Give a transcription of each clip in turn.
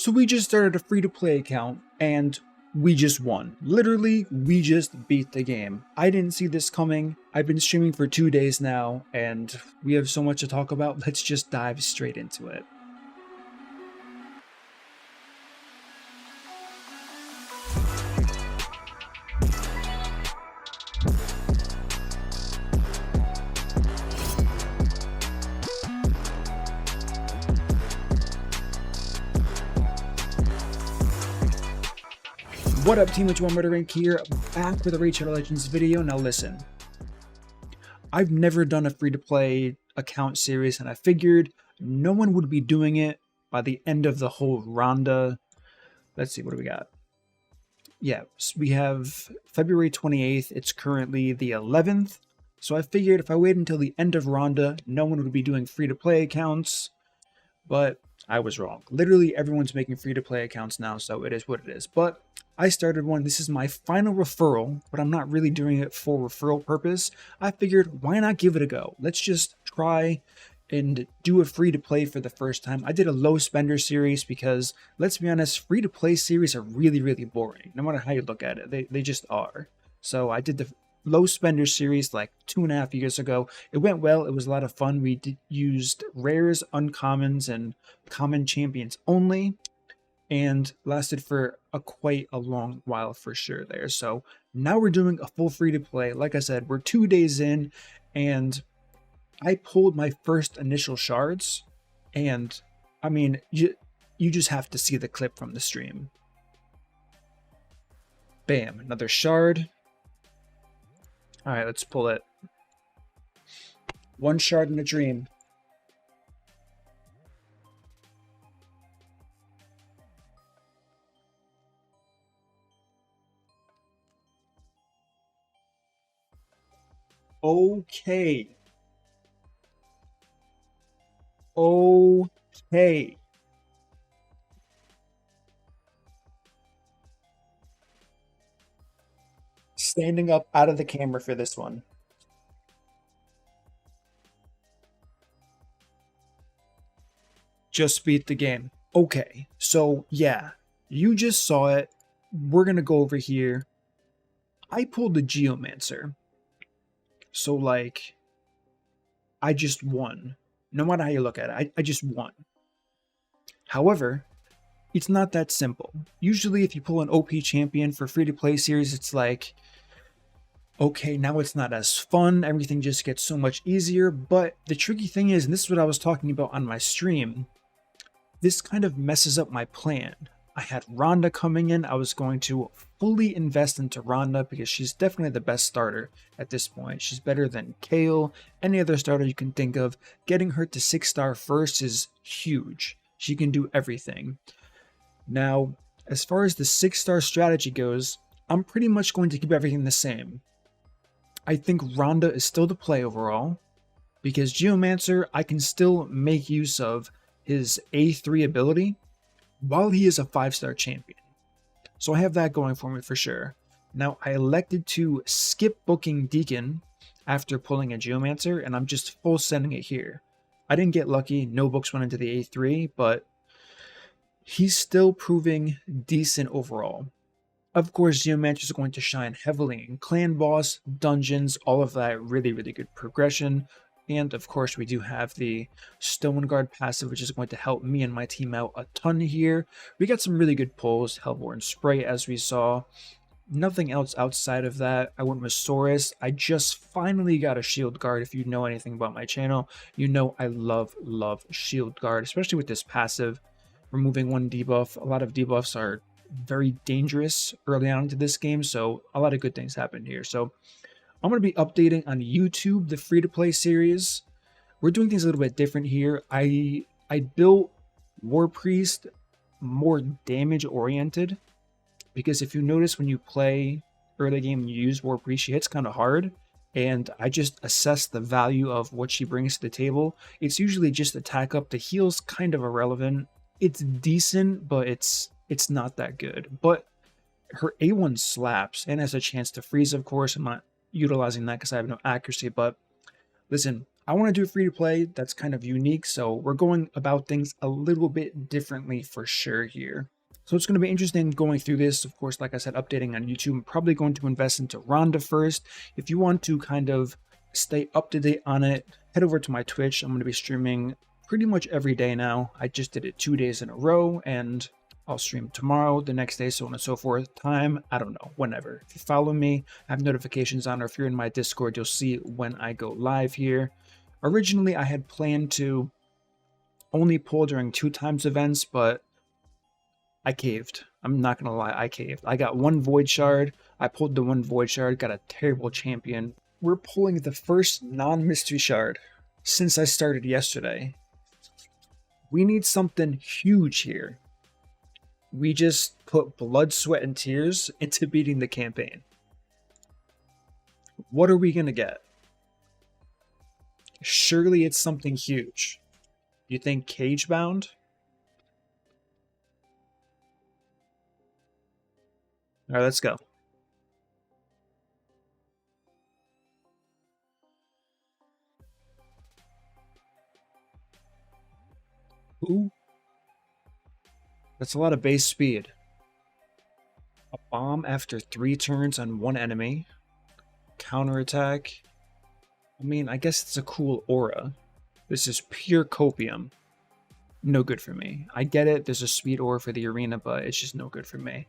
So we just started a free-to-play account, and we just won. Literally, we just beat the game. I didn't see this coming. I've been streaming for 2 days now, and we have so much to talk about. Let's just dive straight into it. What up, team? It's MurderInc here, back with a Raid Shadow Legends video. Now listen, I've never done a free-to-play account series, and I figured no one would be doing it by the end of the whole Ronda. Let's see, what do we got? Yeah, so we have February 28th. It's currently the 11th. So I figured if I wait until the end of Ronda, no one would be doing free-to-play accounts. But I was wrong. Literally everyone's making free-to-play accounts now, so it is what it is. But I started one. This is my final referral, but I'm not really doing it for referral purpose. I figured, why not give it a go? Let's just try and do a free-to-play for the first time. I did a low spender series because, let's be honest, free-to-play series are really, really boring. No matter how you look at it, they just are. So I did the low spender series like 2.5 years ago. It went well. It was a lot of fun. We used rares, uncommons, and common champions only, and lasted for quite a long while for sure there. So now we're doing a full free-to-play. Like I said, we're 2 days in, and I pulled my first initial shards, and I mean, you just have to see the clip from the stream. Bam, another shard. All right, let's pull it. One shard in a dream. Okay. Okay. Standing up out of the camera for this one. Just beat the game. Okay, so yeah, you just saw it. We're gonna go over here. I pulled the Geomancer. So like, I just won. No matter how you look at it, I just won. However, it's not that simple. Usually if you pull an OP champion for free-to-play series, it's like, okay, now it's not as fun, everything just gets so much easier. But the tricky thing is, and this is what I was talking about on my stream, this kind of messes up my plan. I had Ronda coming in. I was going to fully invest into Ronda because she's definitely the best starter at this point. She's better than Kale, any other starter you can think of. Getting her to 6-star first is huge. She can do everything. Now, as far as the 6-star strategy goes, I'm pretty much going to keep everything the same. I think Ronda is still the play overall, because Geomancer, I can still make use of his A3 ability while he is a 5-star champion. So I have that going for me for sure. Now, I elected to skip booking Deacon after pulling a Geomancer, and I'm just full sending it here. I didn't get lucky, no books went into the A3, but he's still proving decent overall. Of course, Geomancer is going to shine heavily in Clan Boss, Dungeons, all of that really, really good progression. And of course, we do have the Stone Guard passive, which is going to help me and my team out a ton here. We got some really good pulls, Hellborn Spray as we saw. Nothing else outside of that. I went with Saurus. I just finally got a Shield Guard. If you know anything about my channel, you know I love Shield Guard, especially with this passive. Removing one debuff. A lot of debuffs are very dangerous early on into this game, so a lot of good things happened here. So I'm going to be updating on YouTube the free-to-play series. We're doing things a little bit different here. I built War Priest more damage-oriented, because if you notice when you play early game and you use War Priest, she hits kind of hard, and I just assess the value of what she brings to the table. It's usually just attack up. The heal's kind of irrelevant. It's decent, but it's not that good. But her A1 slaps and has a chance to freeze, of course. I'm not utilizing that because I have no accuracy, but listen, I want to do free to play that's kind of unique, so we're going about things a little bit differently for sure here. So it's going to be interesting going through this. Of course, like I said, updating on YouTube. I'm probably going to invest into Ronda first. If you want to kind of stay up to date on it, head over to my Twitch. I'm going to be streaming pretty much every day now. I just did it 2 days in a row, and I'll stream tomorrow, the next day, so on and so forth. Time, I don't know, whenever. If you follow me, I have notifications on, or if you're in my Discord, you'll see when I go live here. Originally, I had planned to only pull during 2 times events, but I caved. I'm not gonna lie, I caved. I got 1 Void Shard. I pulled the 1 Void Shard, got a terrible champion. We're pulling the first non-mystery shard since I started yesterday. We need something huge here. We just put blood, sweat, and tears into beating the campaign. What are we gonna get? Surely it's something huge. You think cage bound? All right, let's go. Ooh. That's a lot of base speed. A bomb after 3 turns on 1 enemy. Counterattack. I mean, I guess it's a cool aura. This is pure copium. No good for me. I get it, there's a speed aura for the arena, but it's just no good for me.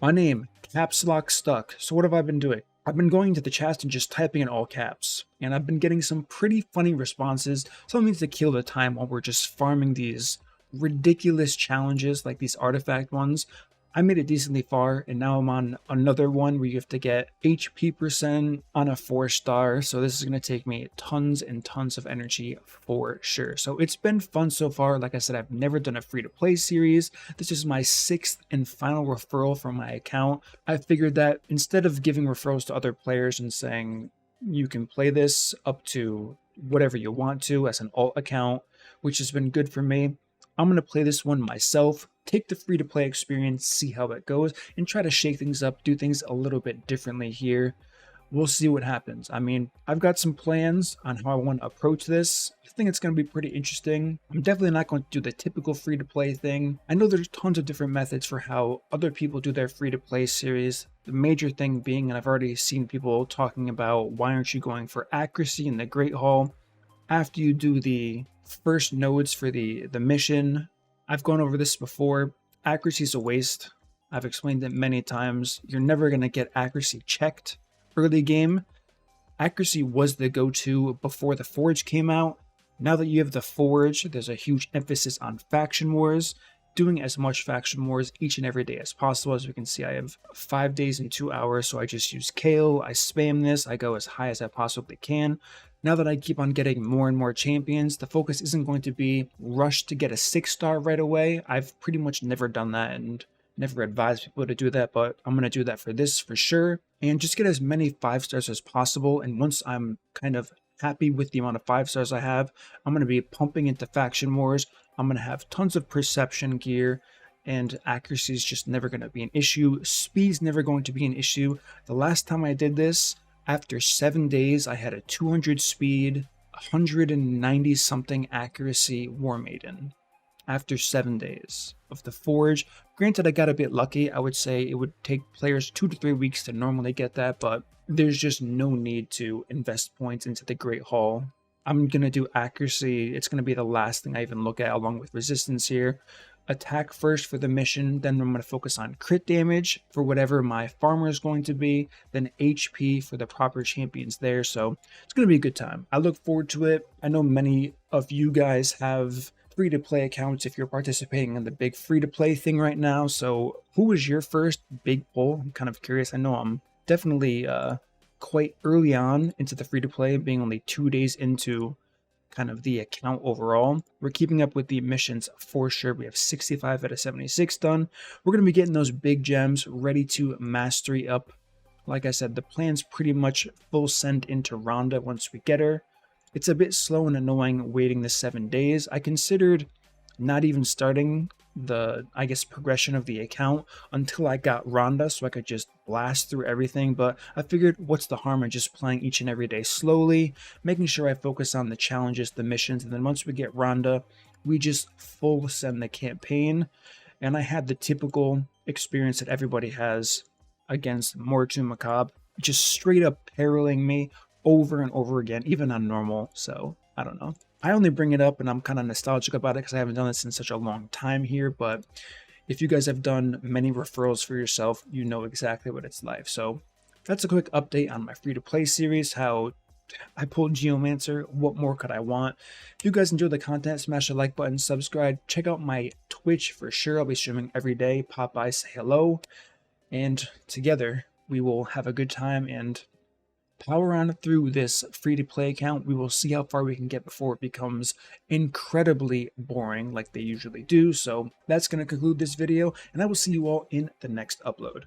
My name, CAPSLOCKSTUCK. So what have I been doing? I've been going to the chat and just typing in all caps, and I've been getting some pretty funny responses, something to kill the time while we're just farming these ridiculous challenges like these artifact ones. I made it decently far, and now I'm on another one where you have to get HP % on a 4-star, so this is going to take me tons and tons of energy for sure. So it's been fun so far. Like I said, I've never done a free-to-play series. This is my 6th and final referral from my account. I figured that instead of giving referrals to other players and saying you can play this up to whatever you want to as an alt account, which has been good for me, I'm going to play this one myself, take the free-to-play experience, see how it goes, and try to shake things up, do things a little bit differently here. We'll see what happens. I mean, I've got some plans on how I want to approach this. I think it's going to be pretty interesting. I'm definitely not going to do the typical free-to-play thing. I know there's tons of different methods for how other people do their free-to-play series. The major thing being, and I've already seen people talking about, why aren't you going for accuracy in the Great Hall? After you do the first nodes for the mission, I've gone over this before. Accuracy is a waste. I've explained it many times. You're never going to get accuracy checked early game. Accuracy was the go-to before the Forge came out. Now that you have the Forge, there's a huge emphasis on faction wars. Doing as much faction wars each and every day as possible. As we can see, I have 5 days and 2 hours, so I just use Kale, I spam this, I go as high as I possibly can. Now that I keep on getting more and more champions, the focus isn't going to be rush to get a 6-star right away. I've pretty much never done that and never advised people to do that, but I'm going to do that for this for sure. And just get as many 5-stars as possible, and once I'm kind of happy with the amount of 5-stars I have, I'm going to be pumping into faction wars. I'm going to have tons of perception gear, and accuracy is just never going to be an issue. Speed's never going to be an issue. The last time I did this, after 7 days, I had a 200 speed, 190 something accuracy War Maiden. After 7 days of the Forge. Granted, I got a bit lucky. I would say it would take players 2 to 3 weeks to normally get that, but there's just no need to invest points into the Great Hall. I'm going to do accuracy. It's going to be the last thing I even look at, along with resistance here. Attack first for the mission, then I'm going to focus on crit damage for whatever my farmer is going to be, then HP for the proper champions there. So it's going to be a good time. I look forward to it. I know many of you guys have free-to-play accounts if you're participating in the big free-to-play thing right now. So who was your first big pull? I'm kind of curious. I know I'm definitely quite early on into the free-to-play, being only 2 days into kind of the account overall. We're keeping up with the missions for sure. We have 65 out of 76 done. We're going to be getting those big gems ready to mastery up. Like I said, the plan's pretty much full send into Ronda once we get her. It's a bit slow and annoying waiting the 7 days. I considered not even starting I guess progression of the account until I got Rhonda so I could just blast through everything. But I figured what's the harm in just playing each and every day slowly, making sure I focus on the challenges, the missions, and then once we get Rhonda, we just full send the campaign. And I had the typical experience that everybody has against Mortu Macabre, just straight up periling me over and over again, even on normal. So I don't know. I only bring it up and I'm kind of nostalgic about it because I haven't done this in such a long time here, but if you guys have done many referrals for yourself, you know exactly what it's like. So that's a quick update on my free-to-play series, how I pulled Geomancer. What more could I want? If you guys enjoyed the content, smash the like button, subscribe, check out my Twitch for sure. I'll be streaming every day. Pop by, say hello, and together we will have a good time and power on through this free-to-play account. We will see how far we can get before it becomes incredibly boring like they usually do. So that's going to conclude this video, and I will see you all in the next upload.